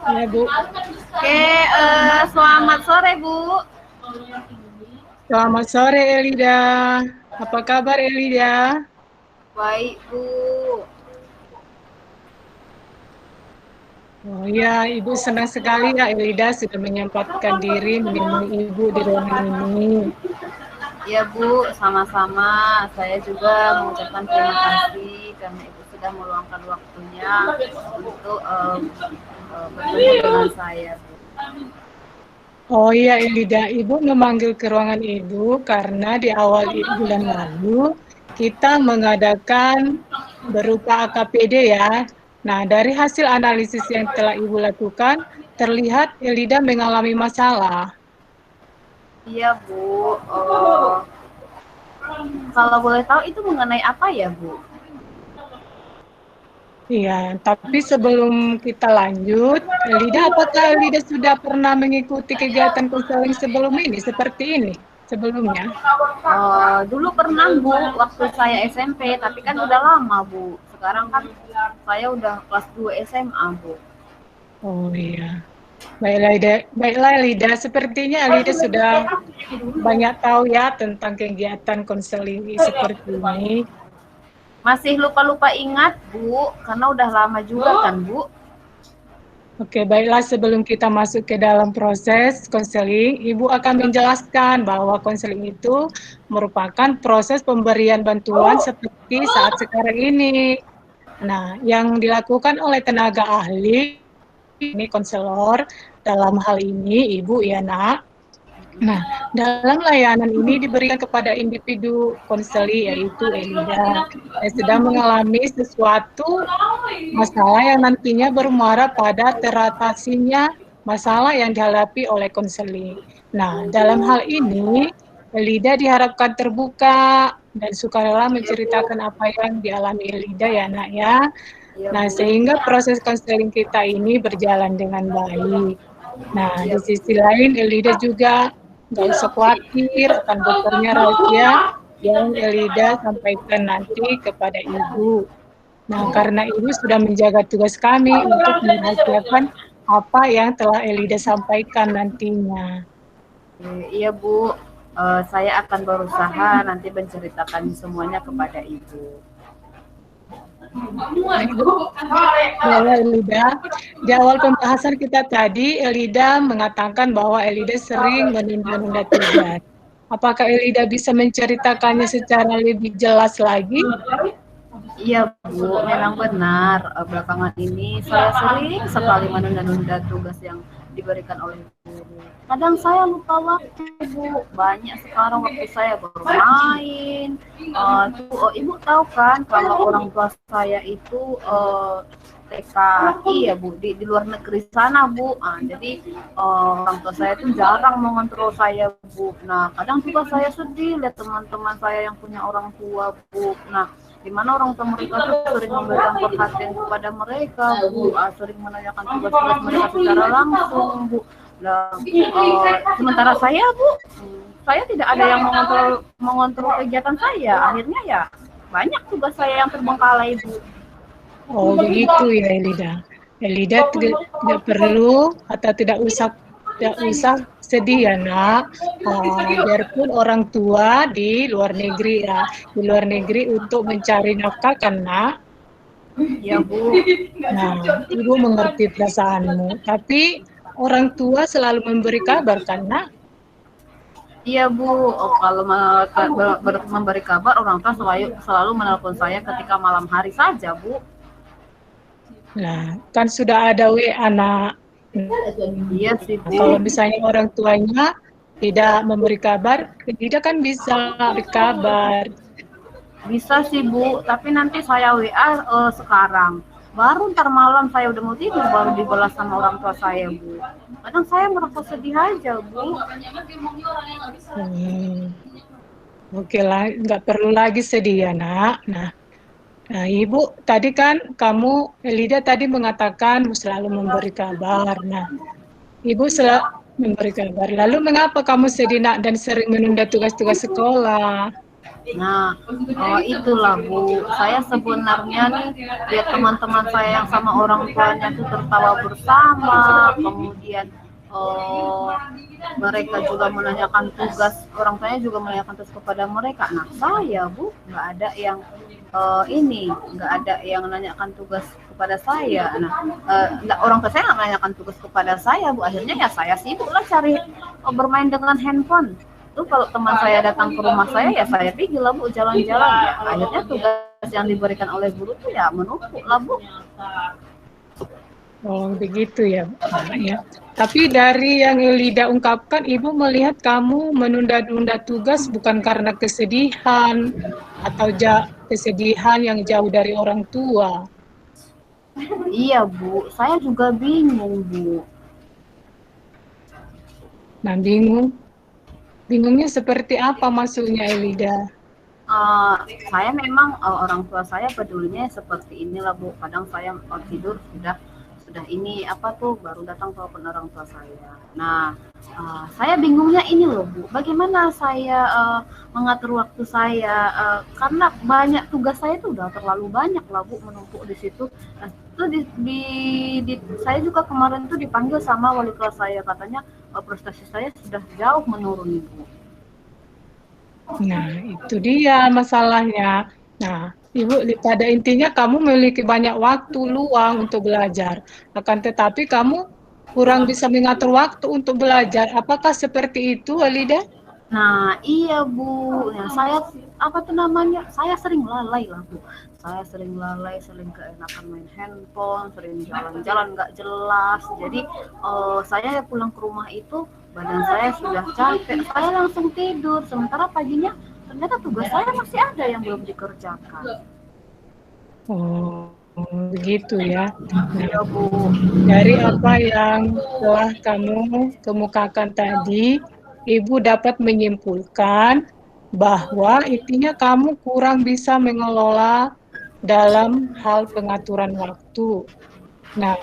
Ya, Bu. Oke, selamat sore Bu. Selamat sore, Elida. Apa kabar, Elida? Baik Bu. Oh iya, Ibu senang sekali ya Elida sudah menyempatkan diri menemui Ibu di ruangan ini. Ya Bu, sama-sama. Saya juga mengucapkan terima kasih karena Ibu sudah meluangkan waktunya untuk bertemu dengan saya Bu. Oh iya, Elida, Ibu memanggil ke ruangan Ibu karena di awal bulan lalu kita mengadakan berupa AKPD ya. Nah, dari hasil analisis yang telah Ibu lakukan, terlihat Elida mengalami masalah. Iya Bu. Kalau boleh tahu itu mengenai apa ya Bu? Iya, tapi sebelum kita lanjut, Elida, apakah Elida sudah pernah mengikuti kegiatan konseling sebelum ini, seperti ini, sebelumnya? Dulu pernah Bu, waktu saya SMP, tapi kan udah lama Bu. Sekarang kan saya udah kelas 2 SMA Bu. Oh iya, baiklah Elida, sepertinya Elida sudah banyak tahu ya tentang kegiatan konseling seperti ini. Masih lupa-lupa ingat Bu, karena udah lama juga kan Bu. Oke, baiklah sebelum kita masuk ke dalam proses konseling, Ibu akan menjelaskan bahwa konseling itu merupakan proses pemberian bantuan seperti saat sekarang ini. Nah, yang dilakukan oleh tenaga ahli, ini konselor, dalam hal ini Ibu ya nak. Nah, dalam layanan ini diberikan kepada individu konseli yaitu Elida yang sedang mengalami sesuatu masalah yang nantinya bermuara pada teratasinya masalah yang dihadapi oleh konseling. Nah, dalam hal ini, Elida diharapkan terbuka dan sukarela menceritakan apa yang dialami Elida ya nak ya. Iya Nah, Bu. sehingga proses konseling kita ini berjalan dengan baik. Nah, Iya di Bu. sisi lain Elida juga nggak usah khawatir akan bocornya rahasia yang Elida sampaikan nanti kepada Ibu. Nah, karena Ibu sudah menjaga tugas kami untuk merahasiakan apa yang telah Elida sampaikan nantinya. Iya Bu, saya akan berusaha nanti menceritakan semuanya kepada Ibu. Baik, Bu. Baiklah, Elida. Di awal pembahasan kita tadi, Elida mengatakan bahwa Elida sering menunda-nunda tugas. Apakah Elida bisa menceritakannya secara lebih jelas lagi? Iya Bu, memang benar. Belakangan ini saya sering sekali menunda-nunda tugas yang diberikan oleh guru. Kadang saya lupa waktu Bu. Banyak sekarang waktu saya bermain. Ibu tahu kan kalau orang tua saya itu TKI ya Bu di luar negeri sana Bu. Jadi orang tua saya itu jarang mengontrol saya Bu. Nah kadang juga saya sedih lihat teman-teman saya yang punya orang tua Bu. Nah di mana orang tua mereka tuh sering memberikan perhatian kepada mereka Bu, sering menanyakan tugas-tugas mereka secara langsung Bu. Nah, sementara saya Bu, saya tidak ada yang mengontrol kegiatan saya. Akhirnya ya banyak tugas saya yang terbengkalai Bu. Oh, begitu ya, Elida. Elida tidak perlu atau tidak usah sedih ya, nak. Biarpun orang tua di luar negeri ya, di luar negeri untuk mencari nafkah kan, nak. Ya Bu. Nah, Ibu mengerti perasaanmu, tapi orang tua selalu memberi kabar kan, nak. Iya Bu, kalau memberi kabar orang tua selalu menelpon saya ketika malam hari saja Bu. Nah, kan sudah ada WA, nak. Iya sih Bu. Kalau misalnya orang tuanya tidak memberi kabar, tidak kan bisa berkabar. Bisa sih Bu, tapi nanti saya WA sekarang. Baru ntar malam saya udah mau tidur baru dibalas sama orang tua saya Bu. Kadang saya merasa sedih aja Bu. Oke lah, nggak perlu lagi sedih ya nak. Nah, Ibu tadi kan Elida tadi mengatakan selalu memberi kabar. Nah, Ibu selalu memberi kabar. Lalu mengapa kamu sedih nak dan sering menunda tugas-tugas sekolah? Nah, itulah Bu, saya sebenarnya nih lihat teman-teman saya yang sama orang tuanya tuh tertawa bersama, kemudian eh, mereka juga menanyakan tugas, orang tuanya juga menanyakan tugas kepada mereka. Nah, saya Bu nggak ada yang nggak ada yang menanyakan tugas kepada saya. Nah, orang tua saya nggak menanyakan tugas kepada saya Bu. Akhirnya ya saya sibuk lah cari bermain dengan handphone tuh. Kalau teman saya datang ke rumah saya ya saya pergi lah Bu jalan-jalan, ya akhirnya tugas yang diberikan oleh guru tuh ya menumpuk lah Bu. Oh, begitu ya, Pak, ya. Tapi dari yang Elida ungkapkan, Ibu melihat kamu menunda-nunda tugas bukan karena kesedihan atau kesedihan yang jauh dari orang tua. Iya Bu, saya juga bingung Bu. Nah, bingungnya seperti apa maksudnya, Elida? Saya memang orang tua saya pedulinya seperti inilah Bu. Kadang saya tidur sudah ini apa tuh baru datang telepon orang tua saya. Nah, saya bingungnya ini loh Bu. Bagaimana saya mengatur waktu saya karena banyak tugas saya itu udah terlalu banyak lah Bu menumpuk di situ. Nah, itu saya juga kemarin tuh dipanggil sama wali kelas saya, katanya prestasi saya sudah jauh menurun Bu. Nah, itu dia masalahnya. Nah, Ibu, pada intinya kamu memiliki banyak waktu luang untuk belajar. Akan tetapi kamu kurang bisa mengatur waktu untuk belajar. Apakah seperti itu, Elida? Nah, iya Bu. Nah, saya apa tuh namanya? Saya sering lalai lah Bu. Saya sering lalai, sering keenakan main handphone, sering jalan-jalan nggak jelas. Jadi saya pulang ke rumah itu badan saya sudah capek, saya langsung tidur. Sementara paginya ternyata tugas saya masih ada yang belum dikerjakan. Oh, begitu ya. Nah, Iya Bu. dari apa yang telah kamu kemukakan tadi, Ibu dapat menyimpulkan bahwa intinya kamu kurang bisa mengelola dalam hal pengaturan waktu. Nah,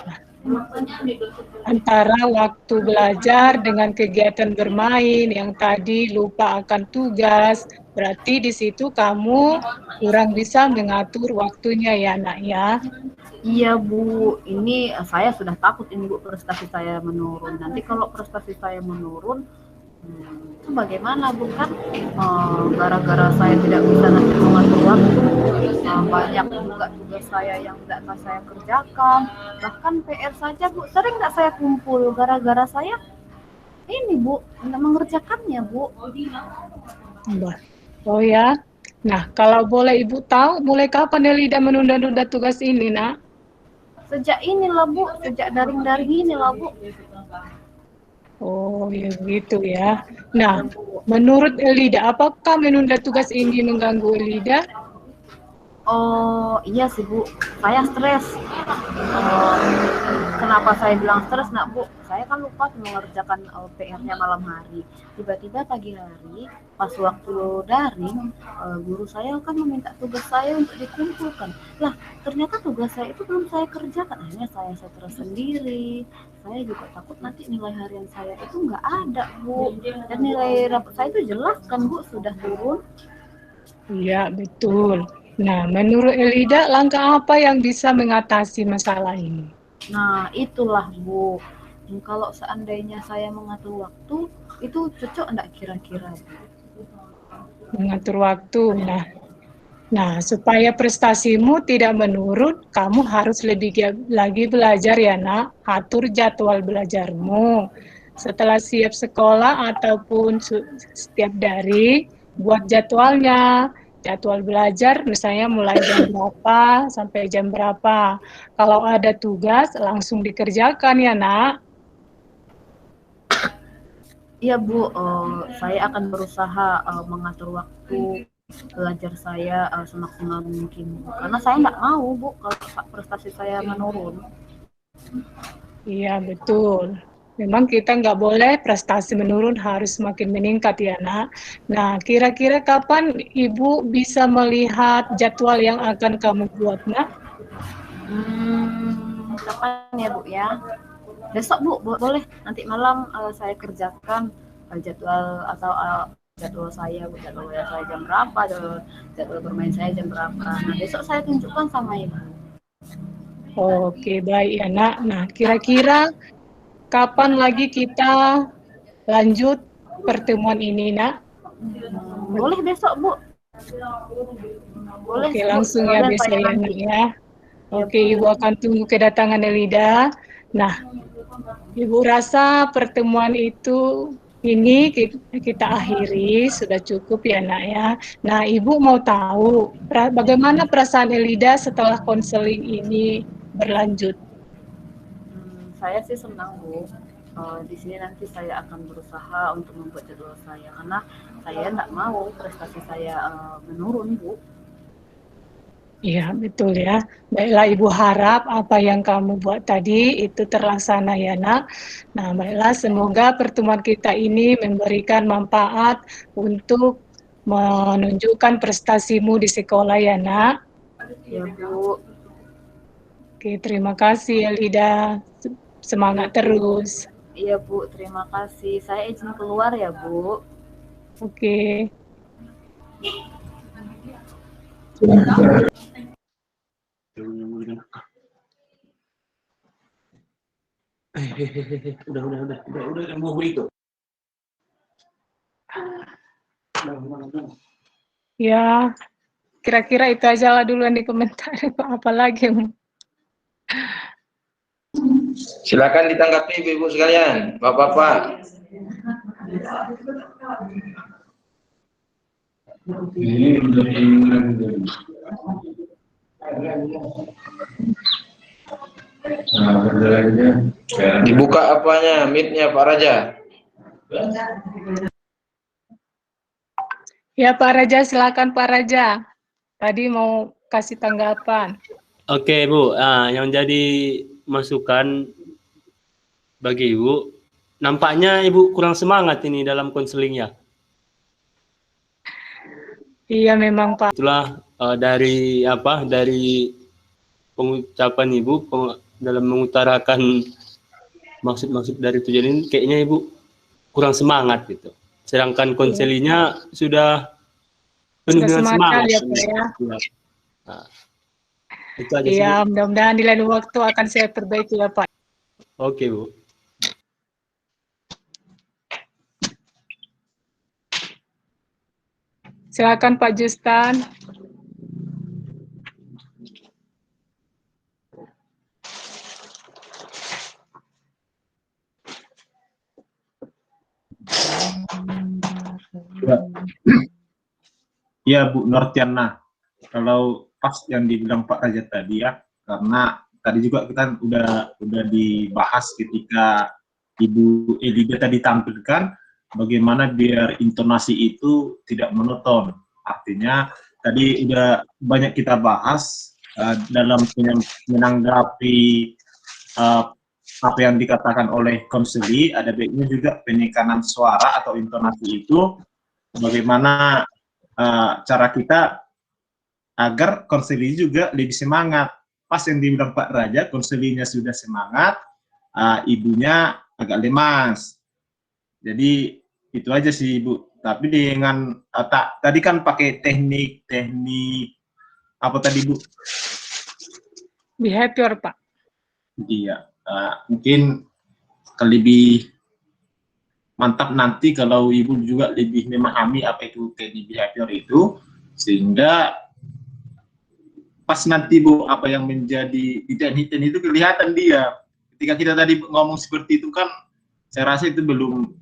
antara waktu belajar dengan kegiatan bermain yang tadi lupa akan tugas, berarti di situ kamu kurang bisa mengatur waktunya ya, Nak ya. Iya Bu, ini saya sudah takut ini Bu prestasi saya menurun. Nanti kalau prestasi saya menurun, itu bagaimana Bu kan gara-gara saya tidak bisa nanti mengatur waktu, banyak juga tugas saya yang tidak saya kerjakan, bahkan PR saja Bu sering nggak saya kumpul gara-gara saya ini Bu nggak mengerjakannya Bu. Oh ya. Nah, kalau boleh Ibu tahu, mulai kapan Elida menunda-nunda tugas ini, Nak? Sejak inilah Bu, sejak daring-daring inilah Bu. Oh, ya gitu ya. Nah, menurut Elida, apakah menunda tugas ini mengganggu Elida? Oh iya sih Bu, saya stres. Kenapa saya bilang stres nak Bu? Saya kan lupa mengerjakan PR-nya malam hari. Tiba-tiba pagi hari, pas waktu daring, guru saya kan meminta tugas saya untuk dikumpulkan. Lah, ternyata tugas saya itu belum saya kerjakan. Akhirnya saya stres sendiri. Saya juga takut nanti nilai harian saya itu nggak ada Bu. Dan nilai rapot saya itu jelas kan Bu, sudah turun. Iya, betul. Nah, menurut Elida, langkah apa yang bisa mengatasi masalah ini? Nah, itulah Bu. Kalau seandainya saya mengatur waktu, itu cocok enggak kira-kira? Mengatur waktu. Nah, supaya prestasimu tidak menurun, kamu harus lebih lagi belajar ya, Nak. Atur jadwal belajarmu. Setelah siap sekolah ataupun setiap dari, buat jadwalnya. Jadwal belajar misalnya mulai jam berapa sampai jam berapa. Kalau ada tugas, langsung dikerjakan ya, Nak. Iya Bu, saya akan berusaha mengatur waktu belajar saya semaksimal mungkin. Karena saya nggak mau Bu kalau prestasi saya menurun. Iya, betul. Memang kita nggak boleh prestasi menurun, harus semakin meningkat ya, Nak. Nah, kira-kira kapan Ibu bisa melihat jadwal yang akan kamu buat, Nak? Kapan ya Bu ya? Besok Bu, boleh. Nanti malam saya kerjakan jadwal atau jadwal saya jam berapa, jadwal bermain saya jam berapa. Nah, besok saya tunjukkan sama ibu. Oke, baik ya nak. Nah, kira-kira kapan lagi kita lanjut pertemuan ini nak? Boleh besok bu, boleh Oke, bu, langsung ya sekalian besok saya ya nanti. nak ya. Ya Oke, bu. Ibu akan tunggu kedatangan Elida. Nah, Ibu rasa pertemuan ini kita akhiri, sudah cukup ya nak ya. Nah, Ibu mau tahu bagaimana perasaan Elida setelah konseling ini berlanjut? Saya sih senang bu. Di sini nanti saya akan berusaha untuk membuat jadwal saya karena saya tidak mau prestasi saya menurun bu. Iya, betul ya. Baiklah, Ibu harap apa yang kamu buat tadi itu terlaksana ya, Nak. Nah, baiklah, semoga pertemuan kita ini memberikan manfaat untuk menunjukkan prestasimu di sekolah ya, Nak. Ya bu. Oke, terima kasih Elida. Ya Semangat bu. terus. Iya bu, terima kasih. Saya izin keluar ya bu. Oke. Udah mau itu. Ya, kira-kira itu aja lah duluan di komentar. Apa lagi? Silakan ditanggapi ibu sekalian, bapak-bapak. Dibuka apanya, mic-nya Pak Raja. Ya, Pak Raja, silakan Pak Raja. Tadi mau kasih tanggapan. Oke Bu, yang jadi masukan bagi Ibu, nampaknya Ibu kurang semangat ini dalam konselingnya. Iya memang Pak. Itulah dari pengucapan Ibu dalam mengutarakan maksud-maksud dari tujuan ini, kayaknya Ibu kurang semangat gitu. Sedangkan konselinya sudah penuh dengan semangat. Ya Pak ya. Nah, itu aja sih. Iya, mudah-mudahan di lain waktu akan saya perbaiki ya Pak. Oke Bu. Silakan Pak Justan. Ya Bu Nortiana, kalau pas yang dibilang Pak Raja tadi ya, karena tadi juga kita udah dibahas ketika Ibu Elida tadi tampilkan bagaimana biar intonasi itu tidak monoton. Artinya tadi udah banyak kita bahas dalam menanggapi apa yang dikatakan oleh konseli, ada baiknya juga penekanan suara atau intonasi itu bagaimana cara kita agar konseli juga lebih semangat. Pas yang dibilang Pak Raja, konselinya sudah semangat, ibunya agak lemas. Jadi itu aja sih Ibu. Tapi dengan tadi kan pakai teknik apa tadi Bu? Behavior Pak. Iya, mungkin lebih mantap nanti kalau Ibu juga lebih memahami apa itu teknik behavior itu, sehingga pas nanti Bu apa yang menjadi teknik itu kelihatan dia. Ketika kita tadi ngomong seperti itu kan, saya rasa itu belum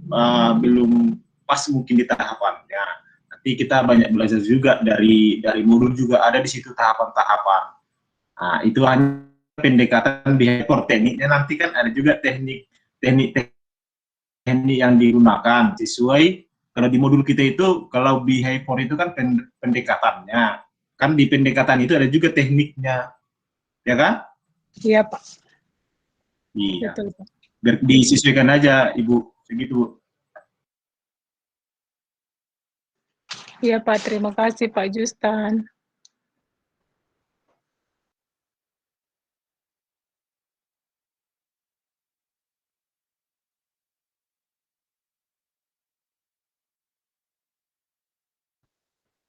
pas mungkin di tahapannya. Nanti kita banyak belajar juga dari murid juga ada di situ tahapan-tahapan. Nah, itu hanya pendekatan behavior, tekniknya nanti kan ada juga teknik yang digunakan sesuai. Kalau di modul kita itu, kalau behavior itu kan pendekatannya, kan di pendekatan itu ada juga tekniknya, ya kan? Iya Pak. Iya. Betul Pak. Biar disesuaikan aja Ibu, segitu. Iya Pak, terima kasih Pak Justan.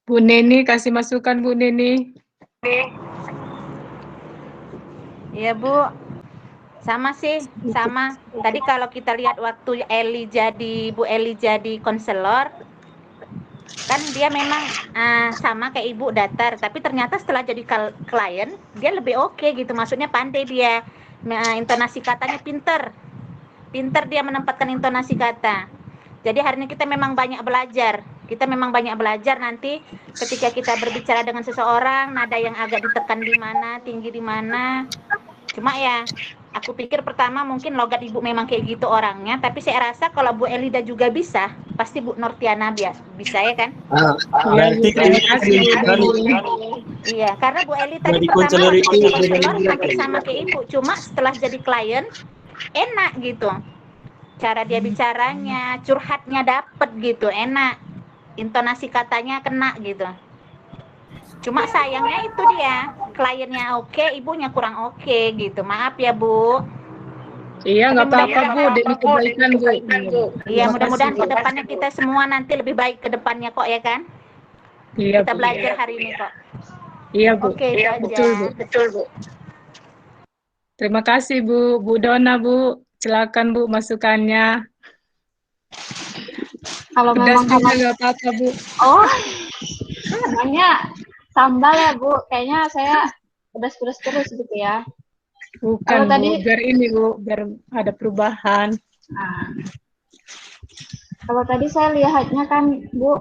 Bu Neni, kasih masukan Bu Neni. Iya Bu, sama sih, sama. Tadi kalau kita lihat waktu Bu Eli jadi konselor, kan dia memang sama kayak Ibu datar, tapi ternyata setelah jadi klien dia lebih oke gitu, maksudnya pandai dia, intonasi katanya pinter dia menempatkan intonasi kata. Jadi hari ini kita memang banyak belajar, nanti ketika kita berbicara dengan seseorang, nada yang agak ditekan di mana, tinggi di mana. Cuma ya aku pikir pertama mungkin logat Ibu memang kayak gitu orangnya, tapi saya rasa kalau Bu Elida juga bisa, pasti Bu Nortiana bisa ya kan? Berarti Iya, karena Bu Eli tadi pertama waktu jadi konselor hampir sama kayak Ibu, cuma setelah jadi klien enak gitu. Cara dia bicaranya, curhatnya dapet gitu, enak. Intonasi katanya kena gitu. Cuma sayangnya itu dia, kliennya oke, ibunya kurang oke gitu. Maaf ya, Bu. Iya, nggak apa-apa Bu, demi kebaikan Bu. Iya, mudah-mudahan ke depannya kita semua nanti lebih baik ke depannya kok ya kan? Iya, Kita Bu. belajar hari ini kok. Iya Bu. Oke, itu aja. Betul Bu. Terima kasih Bu. Bu Dona Bu, silakan Bu masukannya. Kalau Pedas memang juga nggak apa-apa Bu. oh, namanya sambal ya Bu, kayaknya saya pedas-pedas terus gitu ya. Bukan Kalau Bu, tadi- biar ini Bu, biar ada perubahan. Nah, kalau tadi saya lihatnya kan Bu,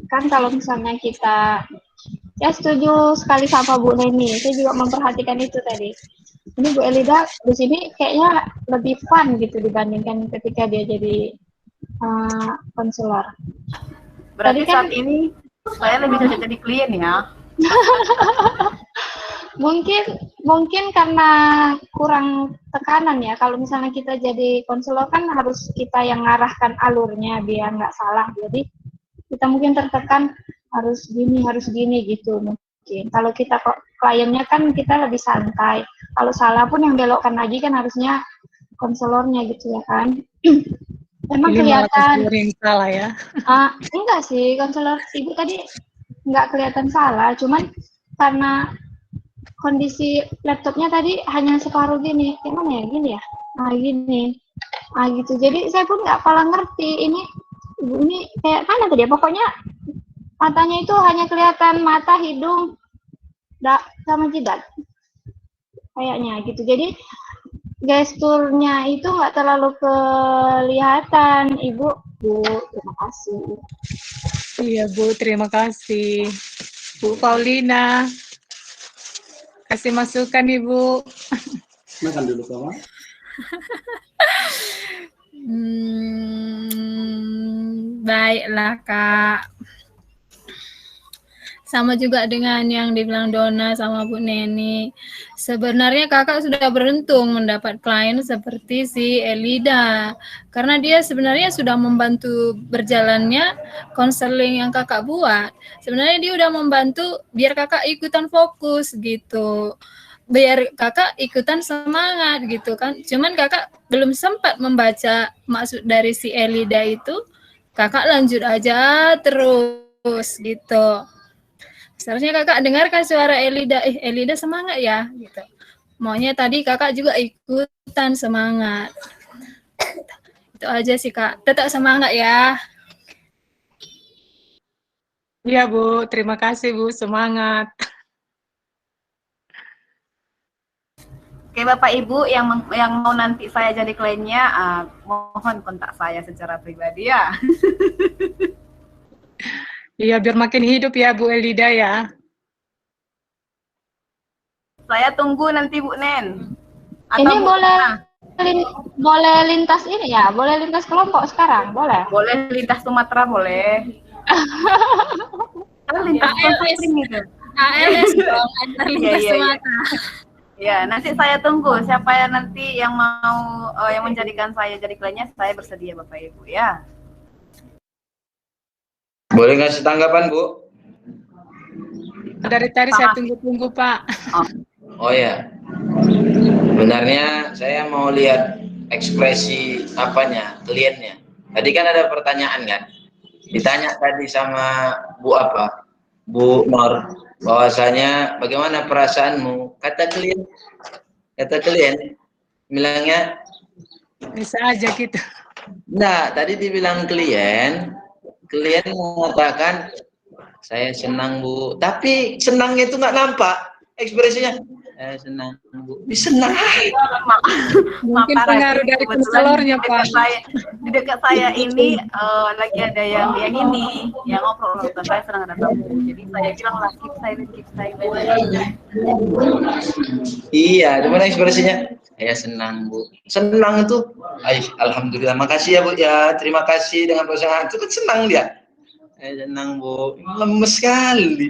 kan kalau misalnya kita, ya setuju sekali sama Bu Neni, saya juga memperhatikan itu tadi. Ini Bu Elida di sini kayaknya lebih fun gitu dibandingkan ketika dia jadi konselor. Berarti Tadi kan- saat ini saya lebih cocok jadi klien ya. Mungkin karena kurang tekanan ya. Kalau misalnya kita jadi konselor kan harus kita yang ngarahkan alurnya biar nggak salah. Jadi kita mungkin tertekan harus gini gitu mungkin. Kalau kita kok kliennya kan kita lebih santai. Kalau salah pun yang belokkan lagi kan harusnya konselornya gitu ya kan. Emang Ini malah kelihatan yang salah ya. enggak sih, konselor Ibu tadi enggak kelihatan salah, cuman karena kondisi laptopnya tadi hanya separuh gini, gimana ya, gini ya, gini, gitu. Jadi saya pun nggak pala ngerti ini Ibu ini kayak mana tadi ya, pokoknya matanya itu hanya kelihatan mata, hidung, sama jidat, kayaknya gitu. Jadi gesturnya itu nggak terlalu kelihatan. Ibu, terima kasih. Iya Bu, terima kasih. Bu Paulina, kasih masukan Ibu. makan dulu kawan. Baiklah Kak. Sama juga dengan yang dibilang Dona sama Bu Neni. Sebenarnya kakak sudah beruntung mendapat klien seperti si Elida. Karena dia sebenarnya sudah membantu berjalannya konseling yang kakak buat. Sebenarnya dia udah membantu biar kakak ikutan fokus gitu. Biar kakak ikutan semangat gitu kan. Cuman kakak belum sempat membaca maksud dari si Elida itu. Kakak lanjut aja terus gitu. Seharusnya kakak dengarkan suara Elida, Elida semangat ya, gitu. Maunya tadi kakak juga ikutan semangat. Itu aja sih Kak, tetap semangat ya. Iya Bu, terima kasih Bu, semangat. Oke Bapak Ibu yang mau nanti saya jadi kliennya, mohon kontak saya secara pribadi ya. Iya, biar makin hidup ya Bu Elida ya. Saya tunggu nanti Bu Nen. Ini boleh lintas ini ya, boleh lintas kelompok sekarang, boleh? Boleh lintas Sumatera, boleh. Lintas konseling gitu. ALS dong, antar lintas Iya. Sumatera. Ya, nanti saya tunggu siapa yang nanti yang mau yang menjadikan saya jadi kliennya, saya bersedia Bapak Ibu ya. Boleh ngasih tanggapan, Bu? Dari tadi saya tunggu-tunggu Pak. Oh ya. Sebenarnya saya mau lihat ekspresi apanya, kliennya. Tadi kan ada pertanyaan kan? Ditanya tadi sama Bu apa? Bu Nor, bahwasanya bagaimana perasaanmu? Kata klien bilangnya, Bisa aja gitu. enggak, tadi dibilang klien mengatakan saya senang Bu, tapi senangnya itu nggak nampak ekspresinya. Saya senang Bu, senang. Mungkin pengaruh dari konselornya, Pak. Di dekat saya ini lagi ada yang ini yang ngobrol dengan saya sedang ada tamu. Jadi saya bilang lah keep silent. Iya, gimana ekspresinya? Saya senang Bu. Senang itu, alhamdulillah. Makasih ya Bu ya. Terima kasih dengan perasaan itu kan senang dia. Saya senang Bu. Lemes sekali.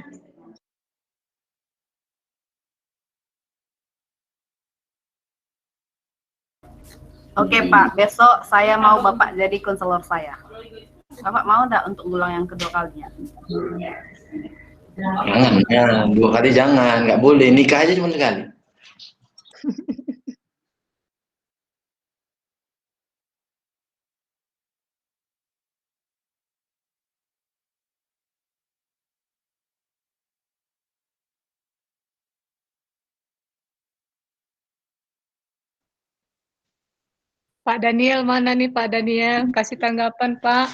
Oke Pak, besok saya mau Bapak jadi konselor saya. Bapak mau enggak untuk ulang yang kedua kalinya? Jangan, 2 kali jangan, nggak boleh. Nikah aja cuma sekali. Pak Daniel, mana nih Pak Daniel? Kasih tanggapan, Pak.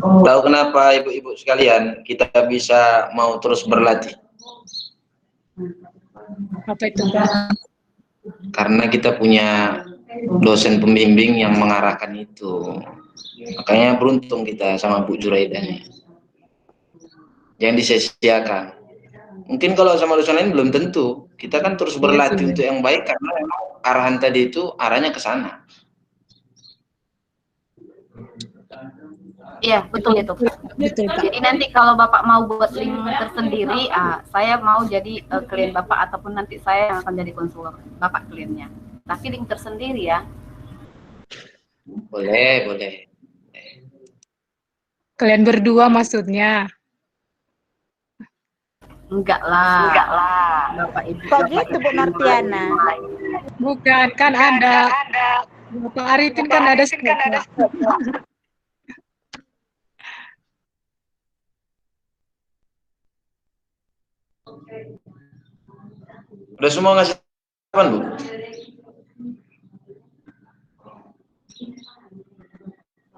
Tahu kenapa ibu-ibu sekalian kita bisa mau terus berlatih? Apa itu, Pak? Karena kita punya dosen pembimbing yang mengarahkan itu. Makanya beruntung kita sama Bu Juraida nih. Jangan disia-siakan. Mungkin kalau sama dosen lain belum tentu. Kita kan terus berlatih untuk yang baik karena memang arahan tadi itu arahnya ke sana. Iya, betul itu. Betul, Pak. Jadi nanti kalau Bapak mau buat link tersendiri, saya mau jadi klien Bapak ataupun nanti saya yang akan jadi konselor Bapak kliennya. Tapi link tersendiri ya. Boleh. Kalian berdua maksudnya? Enggak lah. Bapak Ibu. Kok gitu Bu Nortiana? Bukan, kan ada. Bapak Arifin kan ada skopnya. Udah semua ngasih tanggapan, Bu?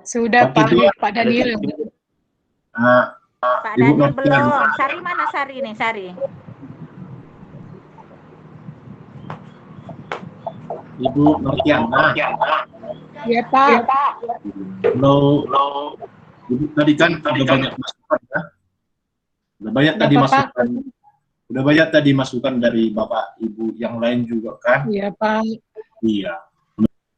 Sudah, Pak Daniel. Pak Daniel belum. Sari mana Sari nih, Sari? Ibu Nortiana. Ya, Pak. Kalau Ibu tadi kan udah banyak masukan ya. Udah banyak tadi masukan dari Bapak Ibu yang lain juga kan? Iya, Pak. Iya.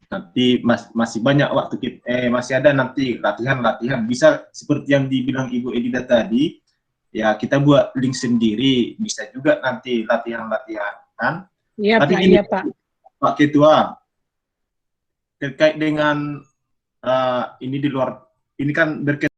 Nanti masih banyak waktu kita, masih ada nanti latihan bisa seperti yang dibilang Ibu Elida tadi, ya kita buat link sendiri, bisa juga nanti latihan kan? Iya, Tapi Pak. gini, Iya, Pak. Pak Ketua, terkait dengan ini di luar, ini kan berkaitan